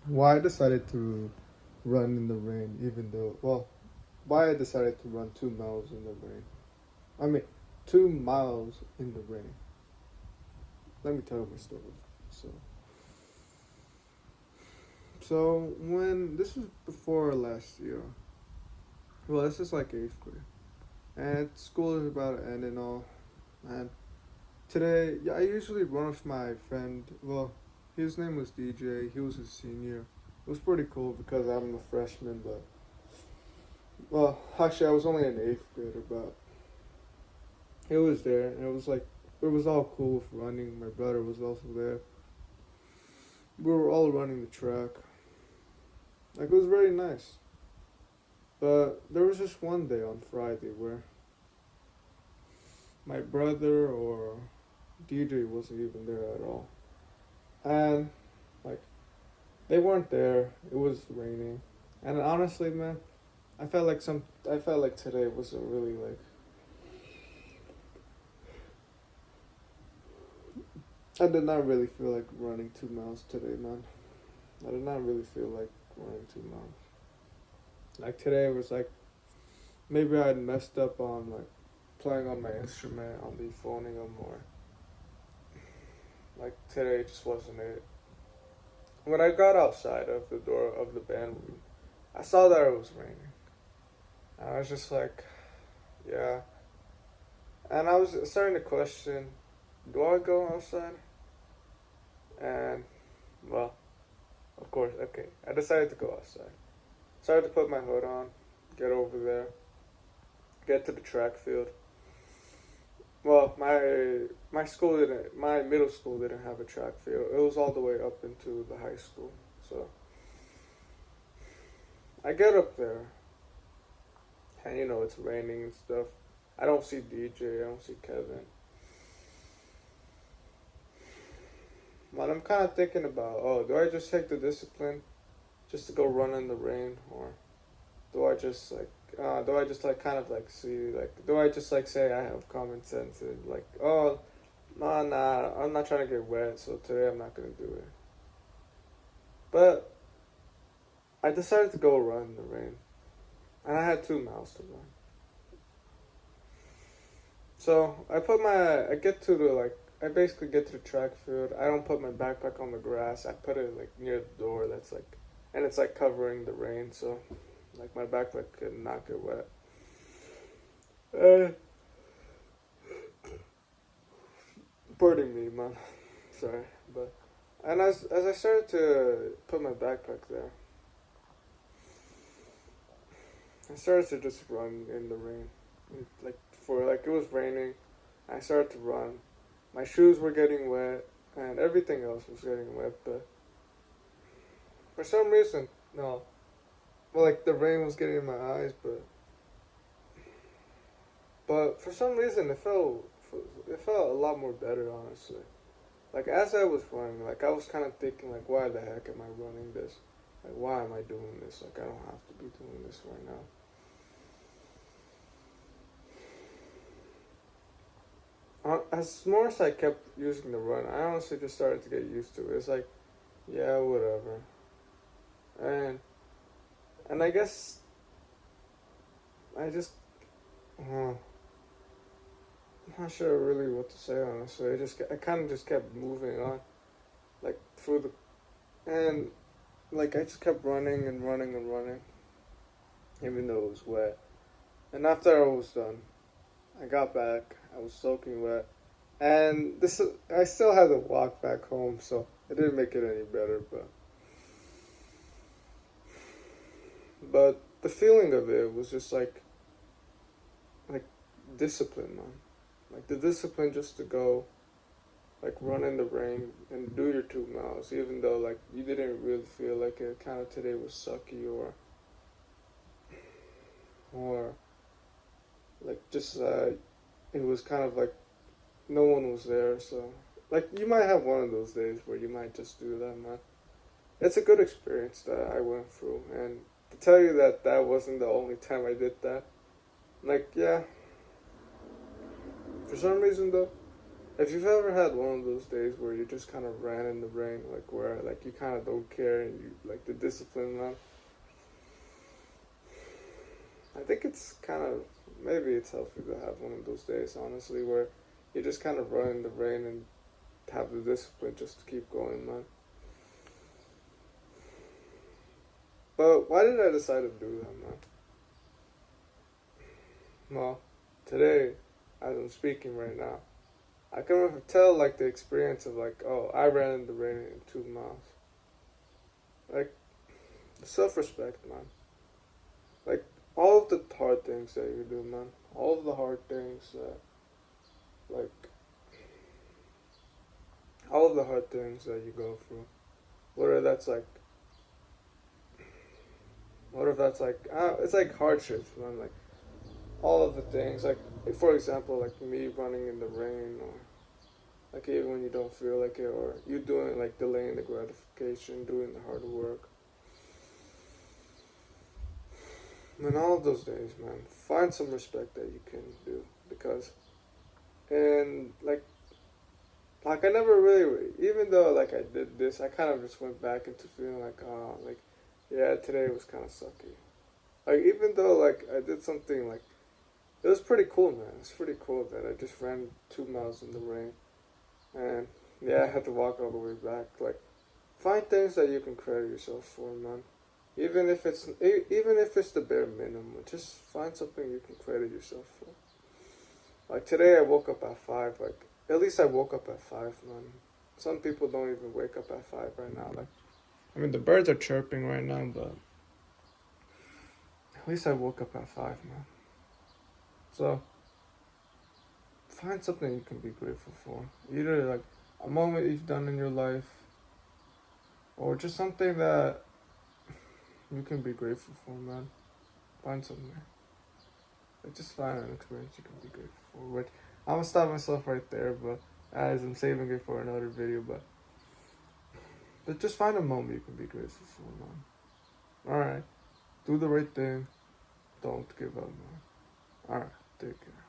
why I decided to run in the rain, even though, well, why I decided to run 2 miles in the rain. I mean, 2 miles in the rain. Let me tell you my story. So, so when this was before last year, well, this is like eighth grade, and school is about to end and all, and today, yeah, I usually run with my friend. Well, his name was DJ. He was a senior. It was pretty cool because I'm a freshman, but well, actually, I was only an eighth grader, but he was there, and it was like it was all cool with running. My brother was also there. We were all running the track. Like it was very nice. But there was just one day on Friday where my brother or DJ wasn't even there at all, and like they weren't there. It was raining, and honestly, man, I felt like today wasn't really like. I did not really feel like running 2 miles today, man. I did not really feel like running 2 miles. Like today was like maybe I had messed up on like playing on my instrument, on the phonium, or like today just wasn't it. When I got outside of the door of the band room, I saw that it was raining. And I was just like, yeah. And I was starting to question, do I go outside? And well, of course, okay. I decided to go outside. Started to put my hood on, get over there, get to the track field. Well, my middle school didn't have a track field. It was all the way up into the high school. So I get up there, and it's raining and stuff. I don't see DJ. I don't see Kevin. But I'm kind of thinking about, oh, do I just take the discipline just to go run in the rain, or do I just like kind of like see like do I just like say I have common sense and like, oh, nah, I'm not trying to get wet, so today I'm not gonna do it. But I decided to go run in the rain, and I had 2 miles to run. So I get to the like I basically get to the track field. I don't put my backpack on the grass. I put it like near the door. That's like, and it's like covering the rain, so like my backpack could not get wet. Uh, Pardon me, man. Sorry, but and as I started to put my backpack there, I started to just run in the rain. Like for like it was raining, I started to run. My shoes were getting wet, and everything else was getting wet. But for some reason, no. Well, like the rain was getting in my eyes, but for some reason it felt a lot more better, honestly. Like as I was running, like I was kind of thinking, like, why the heck am I running this? Like, why am I doing this? Like, I don't have to be doing this right now. As more as I kept using the run, I honestly just started to get used to it. It's like, yeah, whatever. And and I guess I just, uh, I'm not sure really what to say honestly. I kind of just kept moving on, like through and like I just kept running and running and running, even though it was wet. And after I was done, I got back. I was soaking wet, and I still had to walk back home, so it didn't make it any better. But the feeling of it was just like discipline, man. Like the discipline just to go, like run in the rain and do your 2 miles, even though like you didn't really feel like it. Kind of today was sucky, or like just it was kind of like no one was there. So like you might have one of those days where you might just do that, man. It's a good experience that I went through, and to tell you that that wasn't the only time I did that. Like yeah, for some reason though, If you've ever had one of those days where you just kind of ran in the rain, like where like you kind of don't care and you like the discipline, man. I think it's kind of maybe it's healthy to have one of those days, honestly, where you just kind of run in the rain and have the discipline just to keep going, man. But why did I decide to do that, man? Well, today, as I'm speaking right now, I can tell like the experience of like, oh, I ran in the rain in 2 miles. Like self-respect, man. Like all of the hard things that you do, man. All of the hard things that, like, all of the hard things that you go through. Whether that's like, whether that's like, it's like hardships, man. Like all of the things, like for example, like me running in the rain, or like even when you don't feel like it, or you doing like delaying the gratification, doing the hard work. And all of those days, man, find some respect that you can do because, and like I never really, even though like I did this, I kind of just went back into feeling like, like, yeah, today was kind of sucky. Like even though like I did something like, it was pretty cool, man. It's pretty cool that I just ran 2 miles in the rain, and yeah, I had to walk all the way back. Like, find things that you can credit yourself for, man. Even if it's the bare minimum, just find something you can credit yourself for. Like today, I woke up at 5. Like at least I woke up at 5, man. Some people don't even wake up at 5 right now. Like I mean, the birds are chirping right now, but at least I woke up at 5, man. So find something you can be grateful for. Either like a moment you've done in your life, or just something that you can be grateful for, man. Find something. Like just find an experience you can be grateful for. Which I'm gonna stop myself right there, but as I'm saving it for another video, but just find a moment you can be grateful for, man. Alright. Do the right thing. Don't give up, man. Alright. Take care.